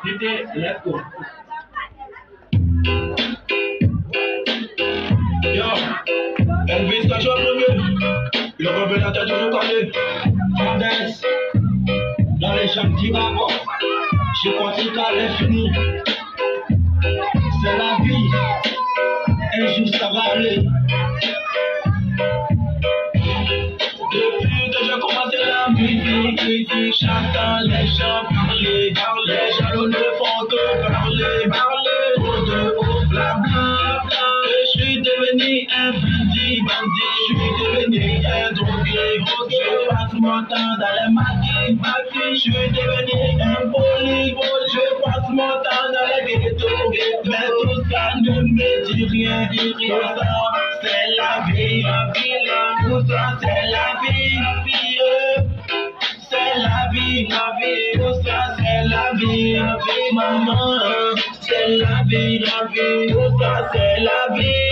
Let's go. Yo, Elvis quand tu vas pleurer, le rebelle à tête de collé. Tendance, dans les champs qui rapportent, je crois que le est fini. C'est la vie, un jour ça va aller. Depuis que j'ai commencé la musique, j'entends les gens parler, les gens ne font que parler, de haut, blabla. Je suis devenu un bandit, je suis devenu un drogué, je passe mon temps dans les maquis, je suis devenu un poli, je passe mon temps dans les ghettos, mais tout ça ne me dit rien, tout ça c'est la vie, tout ça c'est la vie, c'est la vie, tout ça c'est la vie, maman, c'est la vie, tout ça c'est la vie.